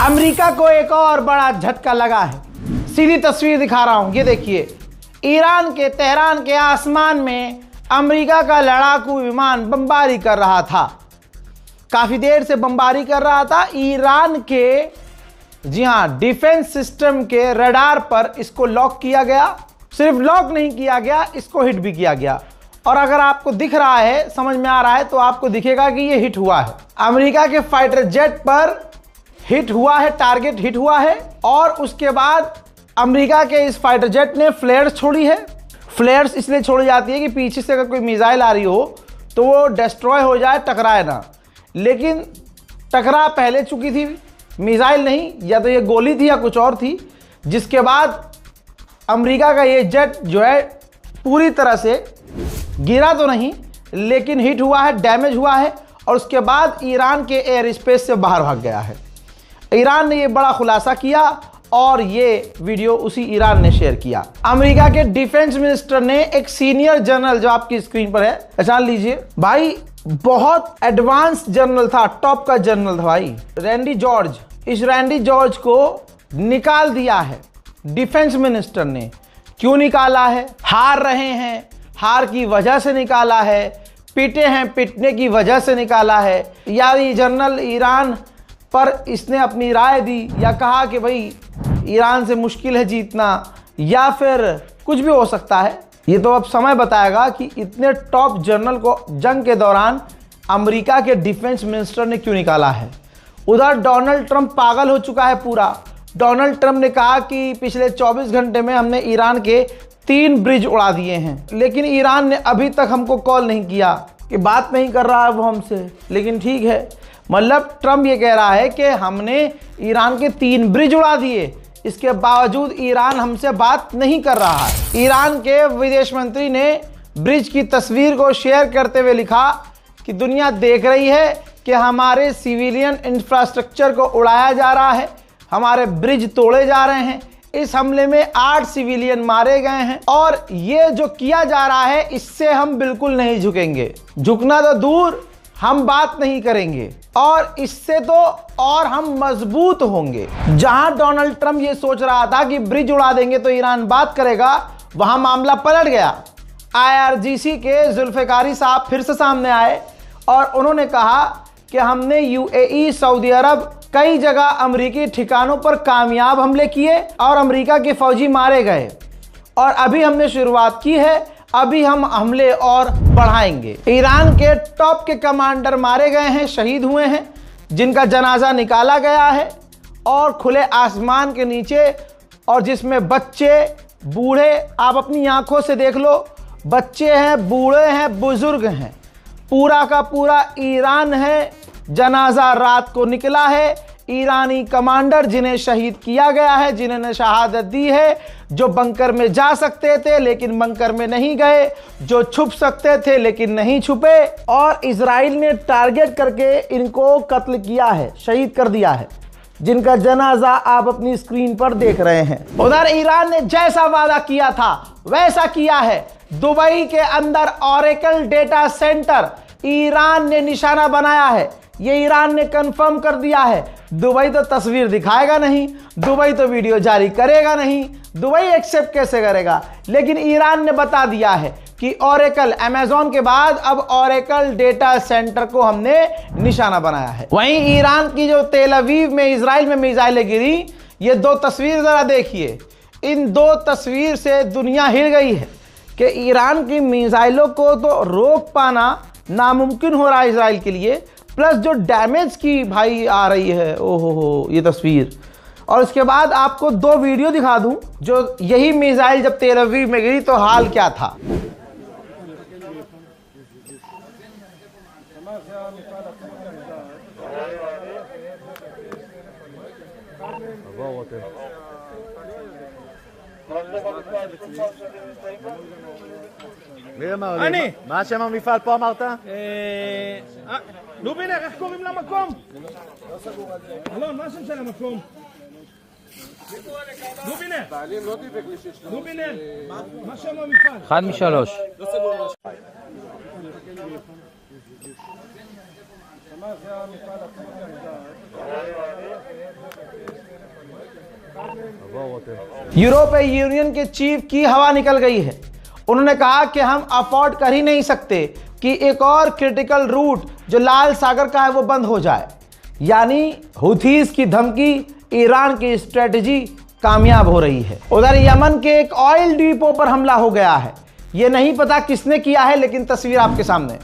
America को एक और बड़ा झटका लगा है। सीधी तस्वीर दिखा रहा हूं, ये देखिए। ईरान के तेहरान के आसमान में अमेरिका का लड़ाकू विमान बमबारी कर रहा था। काफी देर से बमबारी कर रहा था। ईरान के, जी हां, डिफेंस सिस्टम के रडार पर इसको लॉक किया गया। सिर्फ लॉक नहीं किया गया, इसको हिट भी किया गया। और अगर आपको दिख रहा है, समझ में आ रहा है, तो आपको दिखेगा कि ये हिट हुआ है। अमेरिका के फाइटर जेट पर हिट हुआ है, टारगेट हिट हुआ है। और उसके बाद अमेरिका के इस फाइटर जेट ने फ्लेयर्स छोड़ी है। फ्लेयर्स इसलिए छोड़ी जाती है कि पीछे से अगर कोई मिसाइल आ रही हो तो वो डिस्ट्रॉय हो जाए, टकराए ना। लेकिन टकरा पहले चुकी थी, मिसाइल नहीं, या तो ये गोली थी या कुछ और थी, जिसके बाद अमेरिका का ये जेट जो है पूरी तरह से गिरा तो नहीं, लेकिन हिट हुआ है, डैमेज हुआ है। और उसके बाद ईरान के एयर स्पेस से बाहर भाग गया है। ईरान ने ये बड़ा खुलासा किया और ये वीडियो उसी ईरान ने शेयर किया। अमेरिका के डिफेंस मिनिस्टर ने एक सीनियर जनरल, जो आपकी स्क्रीन पर है, पहचान लीजिए भाई, बहुत एडवांस जनरल था, टॉप का जनरल था भाई, रैंडी जॉर्ज। इस रैंडी जॉर्ज को निकाल दिया है डिफेंस मिनिस्टर ने। क्यों निकाला है? हार रहे हैं, हार की वजह से निकाला है, पीटे हैं, पिटने की वजह से निकाला है, या ये जनरल ईरान पर इसने अपनी राय दी, या कहा कि भाई ईरान से मुश्किल है जीतना, या फिर कुछ भी हो सकता है। ये तो अब समय बताएगा कि इतने टॉप जनरल को जंग के दौरान अमेरिका के डिफेंस मिनिस्टर ने क्यों निकाला है। उधर डोनाल्ड ट्रंप पागल हो चुका है पूरा। डोनाल्ड ट्रंप ने कहा कि पिछले 24 घंटे में हमने ईरान के 3 ब्रिज उड़ा दिए हैं, लेकिन ईरान ने अभी तक हमको कॉल नहीं किया, कि बात नहीं कर रहा है वो हमसे। लेकिन ठीक है, मतलब ट्रंप ये कह रहा है कि हमने ईरान के 3 ब्रिज उड़ा दिए, इसके बावजूद ईरान हमसे बात नहीं कर रहा है। ईरान के विदेश मंत्री ने ब्रिज की तस्वीर को शेयर करते हुए लिखा कि दुनिया देख रही है कि हमारे सिविलियन इंफ्रास्ट्रक्चर को उड़ाया जा रहा है, हमारे ब्रिज तोड़े जा रहे हैं। इस हमले में 8 सिविलियन मारे गए हैं और ये जो किया जा रहा है, इससे हम बिल्कुल नहीं झुकेंगे। झुकना तो दूर, हम बात नहीं करेंगे, और इससे तो और हम मजबूत होंगे। जहां डोनाल्ड ट्रंप ये सोच रहा था कि ब्रिज उड़ा देंगे तो ईरान बात करेगा, वहां मामला पलट गया। IRGC के जुल्फिकारी साहब फिर से सामने आए और उन्होंने कहा कि हमने UAE, सऊदी अरब, कई जगह अमेरिकी ठिकानों पर कामयाब हमले किए और अमेरिका के फौजी मारे गए, और अभी हमने शुरुआत की है, अभी हम हमले और बढ़ाएंगे। ईरान के टॉप के कमांडर मारे गए हैं, शहीद हुए हैं, जिनका जनाजा निकाला गया है, और खुले आसमान के नीचे, और जिसमें बच्चे, बूढ़े, आप अपनी आंखों से देख लो, बच्चे हैं, बूढ़े हैं, बुजुर्ग हैं, पूरा का पूरा ईरान है। जनाजा रात को निकला है। ईरानी कमांडर जिन्हें शहीद किया गया है, जिन्होंने शहादत दी है, जो बंकर में जा सकते थे लेकिन बंकर में नहीं गए, जो छुप सकते थे लेकिन नहीं छुपे, और इजराइल ने टारगेट करके इनको कत्ल किया है, शहीद कर दिया है, जिनका जनाजा आप अपनी स्क्रीन पर देख रहे हैं। उधर ईरान ने जैसा वादा किया था वैसा किया है। दुबई के अंदर ओरेकल डेटा सेंटर ईरान ने निशाना बनाया है। ये ईरान ने कंफर्म कर दिया है। दुबई तो तस्वीर दिखाएगा नहीं, दुबई तो वीडियो जारी करेगा नहीं, दुबई एक्सेप्ट कैसे करेगा, लेकिन ईरान ने बता दिया है कि ओरेकल, अमेज़न के बाद अब ओरेकल डेटा सेंटर को हमने निशाना बनाया है। वहीं ईरान की जो तेल अवीव में इजराइल में मिसाइलें गिरी, ये 2 तस्वीर जरा देखिए। इन 2 तस्वीर से दुनिया हिल गई है कि ईरान की मिसाइलों को तो रोक पाना नामुमकिन हो रहा है इजराइल के लिए, प्लस जो डैमेज की भाई आ रही है, ओहो हो, ये तस्वीर। और उसके बाद आपको 2 वीडियो दिखा दूं, जो यही मिसाइल जब तेल अवीव में गिरी तो हाल क्या था। מי אמר לי? אני. מה שם המפעל פה אמרת? לובינר, איך קוראים למקום? אלון, מה השם של המקום? לובינר. לובינר, מה שם המפעל? 1 מ-3. זה המפעל עצמו. यूरोपीय यूनियन के चीफ की हवा निकल गई है। उन्होंने कहा कि हम अफोर्ड कर ही नहीं सकते कि एक और क्रिटिकल रूट जो लाल सागर का है वो बंद हो जाए। यानी हुथीज की धमकी, ईरान की स्ट्रेटजी कामयाब हो रही है। उधर यमन के एक ऑयल डिपो पर हमला हो गया है। ये नहीं पता किसने किया है, लेकिन तस्वीर आपके सामने।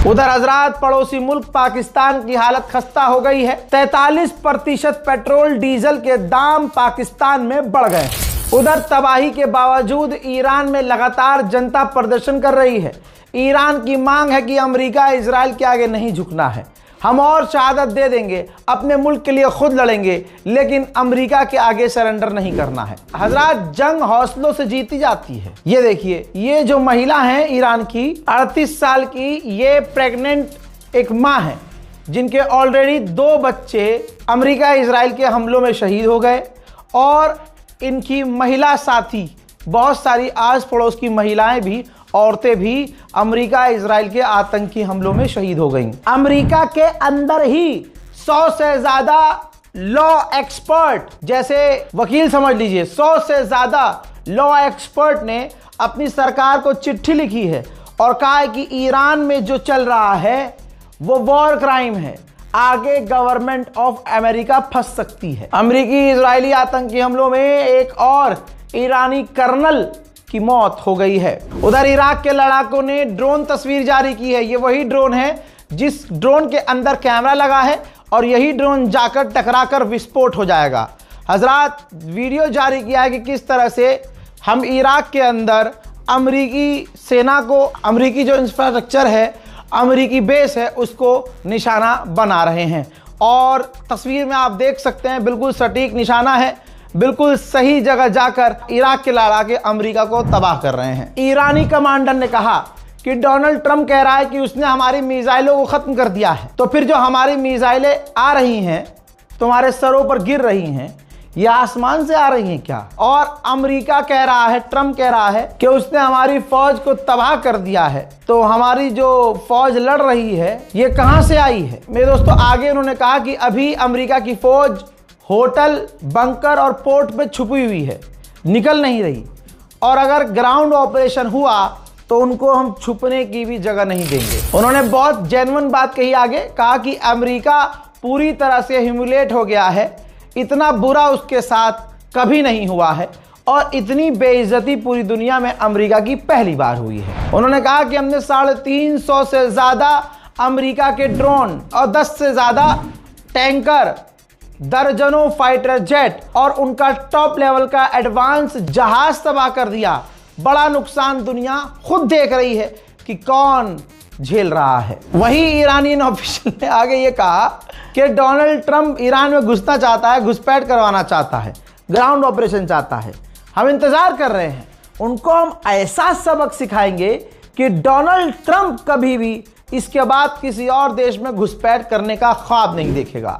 उधर हजरात पड़ोसी मुल्क पाकिस्तान की हालत खस्ता हो गई है। 43% पेट्रोल डीजल के दाम पाकिस्तान में बढ़ गए। उधर तबाही के बावजूद ईरान में लगातार जनता प्रदर्शन कर रही है। ईरान की मांग है कि अमेरिका इजराइल के आगे नहीं झुकना है। हम और शहादत दे देंगे, अपने मुल्क के लिए खुद लड़ेंगे, लेकिन अमेरिका के आगे सरेंडर नहीं करना है। हजरात, जंग हौसलों से जीती जाती है। ये देखिए, ये जो महिला है ईरान की 38 साल की, ये प्रेग्नेंट एक माँ है जिनके ऑलरेडी 2 बच्चे अमेरिका इजराइल के हमलों में शहीद हो गए। और इनकी महिला साथी, बहुत सारी आस पड़ोस की महिलाएं भी, औरतें भी अमेरिका इजराइल के आतंकी हमलों में शहीद हो गईं। अमेरिका के अंदर ही 100 से ज्यादा लॉ एक्सपर्ट, जैसे वकील समझ लीजिए, 100 से ज्यादा लॉ एक्सपर्ट ने अपनी सरकार को चिट्ठी लिखी है और कहा है कि ईरान में जो चल रहा है वो वॉर क्राइम है। आगे गवर्नमेंट ऑफ अमेरिका फंस सकती है। अमेरिकी इजरायली आतंकी हमलों में एक और ईरानी कर्नल की मौत हो गई है। उधर इराक के लड़ाकों ने ड्रोन तस्वीर जारी की है। ये वही ड्रोन है जिस ड्रोन के अंदर कैमरा लगा है और यही ड्रोन जाकर टकराकर विस्फोट हो जाएगा। हजरात, वीडियो जारी किया है कि किस तरह से हम इराक के अंदर अमेरिकी सेना को, अमेरिकी जो इंफ्रास्ट्रक्चर है, अमेरिकी बेस है, उसको निशाना बना रहे हैं। और तस्वीर में आप देख सकते हैं बिल्कुल सटीक निशाना है। बिल्कुल सही जगह जाकर इराक के लड़ाके अमेरिका को तबाह कर रहे हैं। ईरानी कमांडर ने कहा कि डोनाल्ड ट्रंप कह रहा है कि उसने हमारी मिसाइलों को खत्म कर दिया है। तो फिर जो हमारी मिसाइलें आ रही हैं, तुम्हारे सरों पर गिर रही हैं, ये आसमान से आ रही हैं क्या? और अमेरिका कह रहा है, ट्रंप कह रहा है कि उसने हमारी फौज को तबाह कर दिया है। तो हमारी जो फौज लड़ रही है ये कहां से आई है? मेरे दोस्तों, आगे उन्होंने कहा कि अभी अमेरिका की फौज होटल, बंकर और पोर्ट में छुपी हुई है, निकल नहीं रही। और अगर ग्राउंड ऑपरेशन हुआ तो उनको हम छुपने की भी जगह नहीं देंगे। उन्होंने बहुत जेन्युइन बात कही। आगे कहा कि अमेरिका पूरी तरह से ह्यूमिलेट हो गया है। इतना बुरा उसके साथ कभी नहीं हुआ है और इतनी बेइज्जती पूरी दुनिया में अमेरिका की पहली बार हुई है। उन्होंने कहा कि हमने 350 से ज्यादा अमेरिका के ड्रोन और 10 से ज्यादा टैंकर, दर्जनों फाइटर जेट और उनका टॉप लेवल का एडवांस जहाज तबाह कर दिया। बड़ा नुकसान दुनिया खुद देख रही है कि कौन झेल रहा है। वही ईरानियन ऑफिशियल ने आगे ये कहा कि डोनाल्ड ट्रंप ईरान में घुसना चाहता है, घुसपैठ करवाना चाहता है, ग्राउंड ऑपरेशन चाहता है। हम इंतजार कर रहे हैं, उनको हम ऐसा सबक सिखाएंगे कि डोनाल्ड ट्रंप कभी भी इसके बाद किसी और देश में घुसपैठ करने का ख्वाब नहीं देखेगा।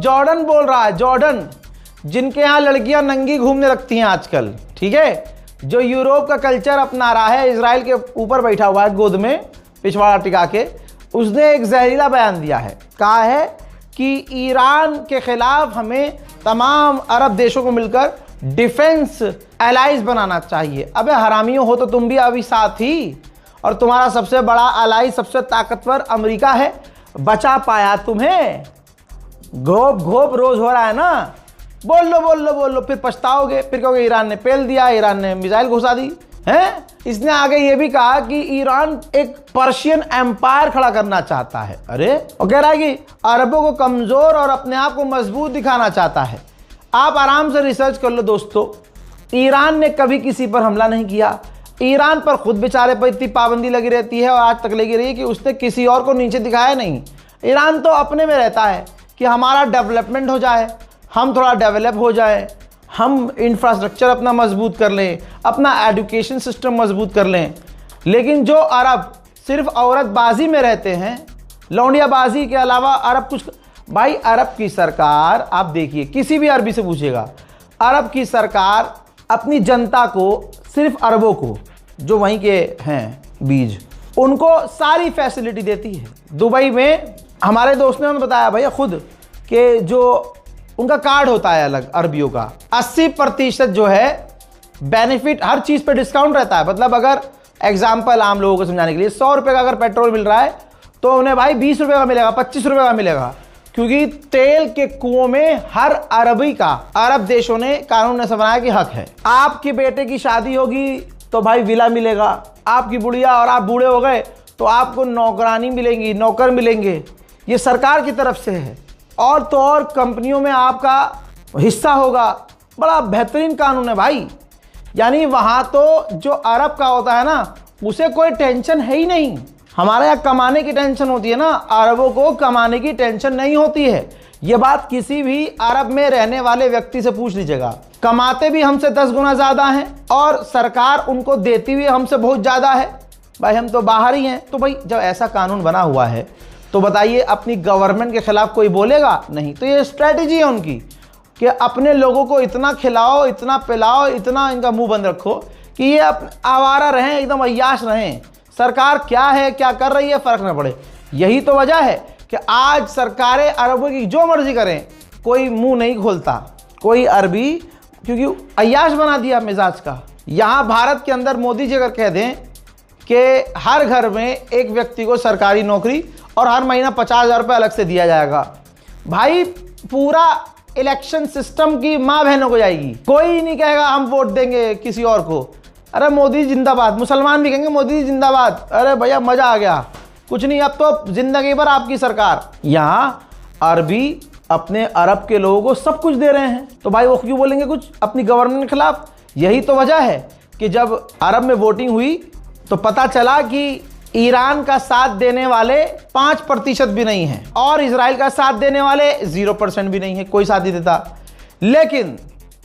जॉर्डन बोल रहा है, जॉर्डन जिनके यहाँ लड़कियां नंगी घूमने लगती हैं आजकल, ठीक है, जो यूरोप का कल्चर अपना रहा है, इजराइल के ऊपर बैठा हुआ है गोद में पिछवाड़ा टिका के, उसने एक जहरीला बयान दिया है। कहा है कि ईरान के खिलाफ हमें तमाम अरब देशों को मिलकर डिफेंस एलाइज बनाना चाहिए। अबे हरामियों हो तो तुम भी अभी साथ ही, और तुम्हारा सबसे बड़ा एलाई, सबसे ताकतवर अमेरिका है, बचा पाया तुम्हें? घोप घोप रोज हो रहा है ना, बोल लो, फिर पछताओगे, फिर कहोगे ईरान ने पेल दिया, ईरान ने मिसाइल घुसा दी है। इसने आगे ये भी कहा कि ईरान एक पर्शियन एम्पायर खड़ा करना चाहता है। अरे, और कह रहा है कि अरबों को कमजोर और अपने आप को मजबूत दिखाना चाहता है। आप आराम से रिसर्च कर लो दोस्तों, ईरान ने कभी किसी पर हमला नहीं किया। ईरान पर खुद बेचारे पर इतनी पाबंदी लगी रहती है और आज तक लगी रही है कि उसने किसी और को नीचे दिखाया नहीं। ईरान तो अपने में रहता है कि हमारा डेवलपमेंट हो जाए, हम थोड़ा डेवलप हो जाए, हम इंफ्रास्ट्रक्चर अपना मजबूत कर लें, अपना एजुकेशन सिस्टम मजबूत कर लें। लेकिन जो अरब सिर्फ औरतबाजी में रहते हैं, लौंडियाबाजी के अलावा अरब कुछ, भाई अरब की सरकार आप देखिए, किसी भी अरबी से पूछिएगा, अरब की सरकार अपनी जनता को, सिर्फ अरबों को जो वहीं के हैं बीज, उनको सारी फैसिलिटी देती है। दुबई में हमारे दोस्त ने हमें बताया भैया खुद कि जो उनका कार्ड होता है अलग अरबियों का, 80% जो है बेनिफिट, हर चीज़ पे डिस्काउंट रहता है। मतलब अगर एग्जाम्पल आम लोगों को समझाने के लिए, 100 रुपये का अगर पेट्रोल मिल रहा है तो उन्हें भाई 20 रुपये का मिलेगा, 25 रुपये का मिलेगा, क्योंकि तेल के कुओं में हर अरबी का, अरब देशों ने कानून ने बनाया कि हक है। आपके बेटे की शादी होगी तो भाई विला मिलेगा, आपकी बुढ़िया और आप बूढ़े हो गए तो आपको नौकरानी मिलेंगी, नौकर मिलेंगे, ये सरकार की तरफ से है। और तो और कंपनियों में आपका हिस्सा होगा, बड़ा बेहतरीन कानून है भाई। यानी वहाँ तो जो अरब का होता है ना, उसे कोई टेंशन है ही नहीं। हमारे यहाँ कमाने की टेंशन होती है ना, अरबों को कमाने की टेंशन नहीं होती है। ये बात किसी भी अरब में रहने वाले व्यक्ति से पूछ लीजिएगा। कमाते भी हमसे 10 गुना ज़्यादा हैं और सरकार उनको देती भी हमसे बहुत ज़्यादा है। भाई हम तो बाहर ही हैं। तो भाई जब ऐसा कानून बना हुआ है तो बताइए अपनी गवर्नमेंट के खिलाफ कोई बोलेगा? नहीं। तो ये स्ट्रैटेजी है उनकी कि अपने लोगों को इतना खिलाओ, इतना पिलाओ, इतना इनका मुंह बंद रखो कि ये आवारा रहें, एकदम अय्याश रहें। सरकार क्या है, क्या कर रही है, फ़र्क ना पड़े। यही तो वजह है कि आज सरकारें अरबों की जो मर्जी करें, कोई मुंह नहीं खोलता कोई अरबी, क्योंकि अय्याश बना दिया मिजाज का। यहाँ भारत के अंदर मोदी जी अगर कह दें कि हर घर में एक व्यक्ति को सरकारी नौकरी और हर महीना 50,000 रुपये अलग से दिया जाएगा, भाई पूरा इलेक्शन सिस्टम की माँ बहनों को जाएगी। कोई नहीं कहेगा हम वोट देंगे किसी और को। अरे मोदी जिंदाबाद, मुसलमान भी कहेंगे मोदी जिंदाबाद। अरे भैया मज़ा आ गया, कुछ नहीं, अब तो जिंदगी भर आपकी सरकार। यहाँ अरबी अपने अरब के लोगों को सब कुछ दे रहे हैं, तो भाई वो क्यों बोलेंगे कुछ अपनी गवर्नमेंट के खिलाफ? यही तो वजह है कि जब अरब में वोटिंग हुई तो पता चला कि ईरान का साथ देने वाले 5% भी नहीं है और इजराइल का साथ देने वाले 0% भी नहीं है, कोई साथ नहीं देता। लेकिन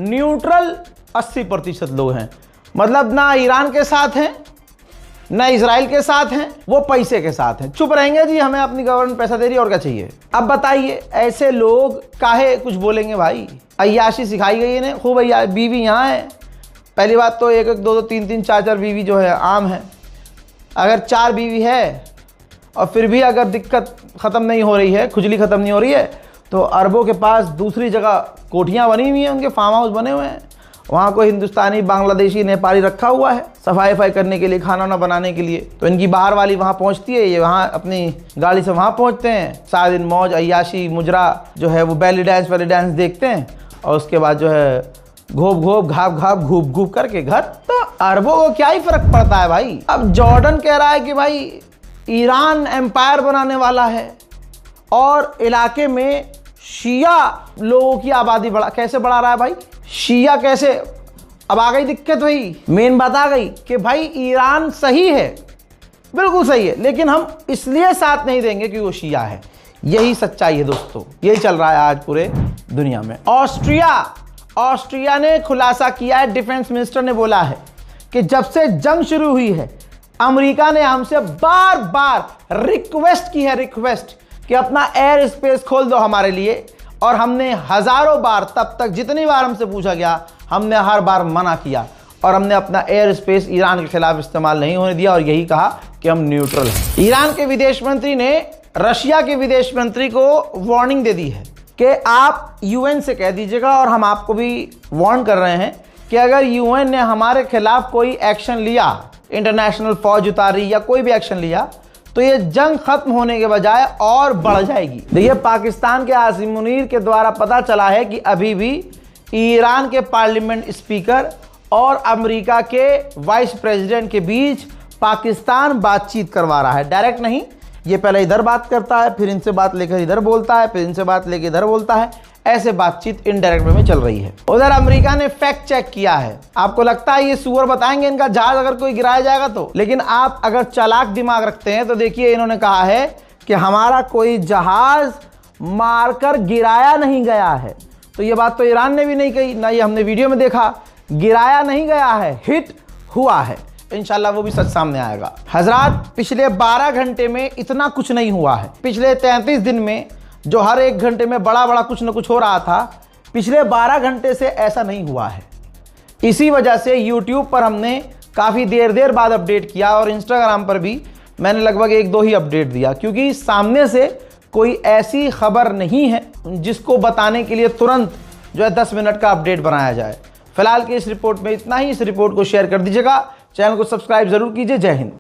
न्यूट्रल 80% लोग हैं, मतलब ना ईरान के साथ हैं ना इजराइल के साथ हैं, वो पैसे के साथ हैं। चुप रहेंगे जी, हमें अपनी गवर्नमेंट पैसा दे रही है और क्या चाहिए। अब बताइए ऐसे लोग काहे कुछ बोलेंगे? भाई अय्याशी सिखाई गई है, खूब बीवी यहाँ है। पहली बात तो 1-1, 2-2, 3-3, 4-4 बीवी जो है आम है। अगर 4 बीवी है और फिर भी अगर दिक्कत ख़त्म नहीं हो रही है, खुजली ख़त्म नहीं हो रही है, तो अरबों के पास दूसरी जगह कोठियाँ बनी हुई हैं, उनके फार्म हाउस बने हुए हैं। वहाँ कोई हिंदुस्तानी, बांग्लादेशी, नेपाली रखा हुआ है सफाई करने के लिए, खाना ना बनाने के लिए। तो इनकी बाहर वाली वहाँ पहुँचती है, ये वहाँ अपनी गाड़ी से वहाँ पहुँचते हैं, सारा दिन मौज अय्याशी मुजरा जो है वो बैली डांस वाली डांस देखते हैं और उसके बाद जो है घोप घाप घाप घूप घूप करके घर। तो अरबों को क्या ही फर्क पड़ता है भाई। अब जॉर्डन कह रहा है कि भाई ईरान एम्पायर बनाने वाला है और इलाके में शिया लोगों की आबादी कैसे बढ़ा रहा है भाई? शिया कैसे? अब आ गई दिक्कत, भाई मेन बात आ गई कि भाई ईरान सही है, बिल्कुल सही है, लेकिन हम इसलिए साथ नहीं देंगे कि वो शिया है। यही सच्चाई है दोस्तों, यही चल रहा है आज पूरे दुनिया में। ऑस्ट्रिया ने खुलासा किया है, डिफेंस मिनिस्टर ने बोला है कि जब से जंग शुरू हुई है अमेरिका ने हमसे बार बार रिक्वेस्ट की है, कि अपना एयर स्पेस खोल दो हमारे लिए। और हमने हज़ारों बार, तब तक जितनी बार हमसे पूछा गया, हमने हर बार मना किया और हमने अपना एयर स्पेस ईरान के खिलाफ इस्तेमाल नहीं होने दिया और यही कहा कि हम न्यूट्रल हैं। ईरान के विदेश मंत्री ने रशिया के विदेश मंत्री को वार्निंग दे दी है कि आप यूएन से कह दीजिएगा, और हम आपको भी वार्न कर रहे हैं कि अगर यूएन ने हमारे खिलाफ कोई एक्शन लिया, इंटरनेशनल फौज उतारी या कोई भी एक्शन लिया, तो ये जंग खत्म होने के बजाय और बढ़ जाएगी। देखिए पाकिस्तान के आसिम मुनीर के द्वारा पता चला है कि अभी भी ईरान के पार्लियामेंट स्पीकर और अमेरिका के वाइस प्रेसिडेंट के बीच पाकिस्तान बातचीत करवा रहा है। डायरेक्ट नहीं, ये पहले इधर बात करता है, फिर इनसे बात लेकर इधर बोलता है, फिर इनसे बात लेकर इधर बोलता है। ऐसे बातचीत इनडायरेक्ट वे में चल रही है। उधर अमेरिका ने फैक्ट चेक किया है। आपको लगता है ये सुअर बताएंगे इनका जहाज अगर कोई गिराया जाएगा तो? लेकिन आप अगर चालाक दिमाग रखते हैं तो देखिए इन्होंने कहा है कि हमारा कोई जहाज मारकर गिराया नहीं गया है। तो ये बात तो ईरान ने भी नहीं कही, ना ये हमने वीडियो में देखा। गिराया नहीं गया है, हिट हुआ है। इंशाल्लाह वो भी सच सामने आएगा। हजरात, पिछले 12 घंटे में इतना कुछ नहीं हुआ है। पिछले 33 दिन में जो हर एक घंटे में बड़ा बड़ा कुछ न कुछ हो रहा था, पिछले 12 घंटे से ऐसा नहीं हुआ है। इसी वजह से YouTube पर हमने काफ़ी देर बाद अपडेट किया और इंस्टाग्राम पर भी मैंने लगभग 1-2 ही अपडेट दिया, क्योंकि सामने से कोई ऐसी खबर नहीं है जिसको बताने के लिए तुरंत जो है 10 मिनट का अपडेट बनाया जाए। फिलहाल की इस रिपोर्ट में इतना ही। इस रिपोर्ट को शेयर कर दीजिएगा, चैनल को सब्सक्राइब जरूर कीजिए। जय हिंद।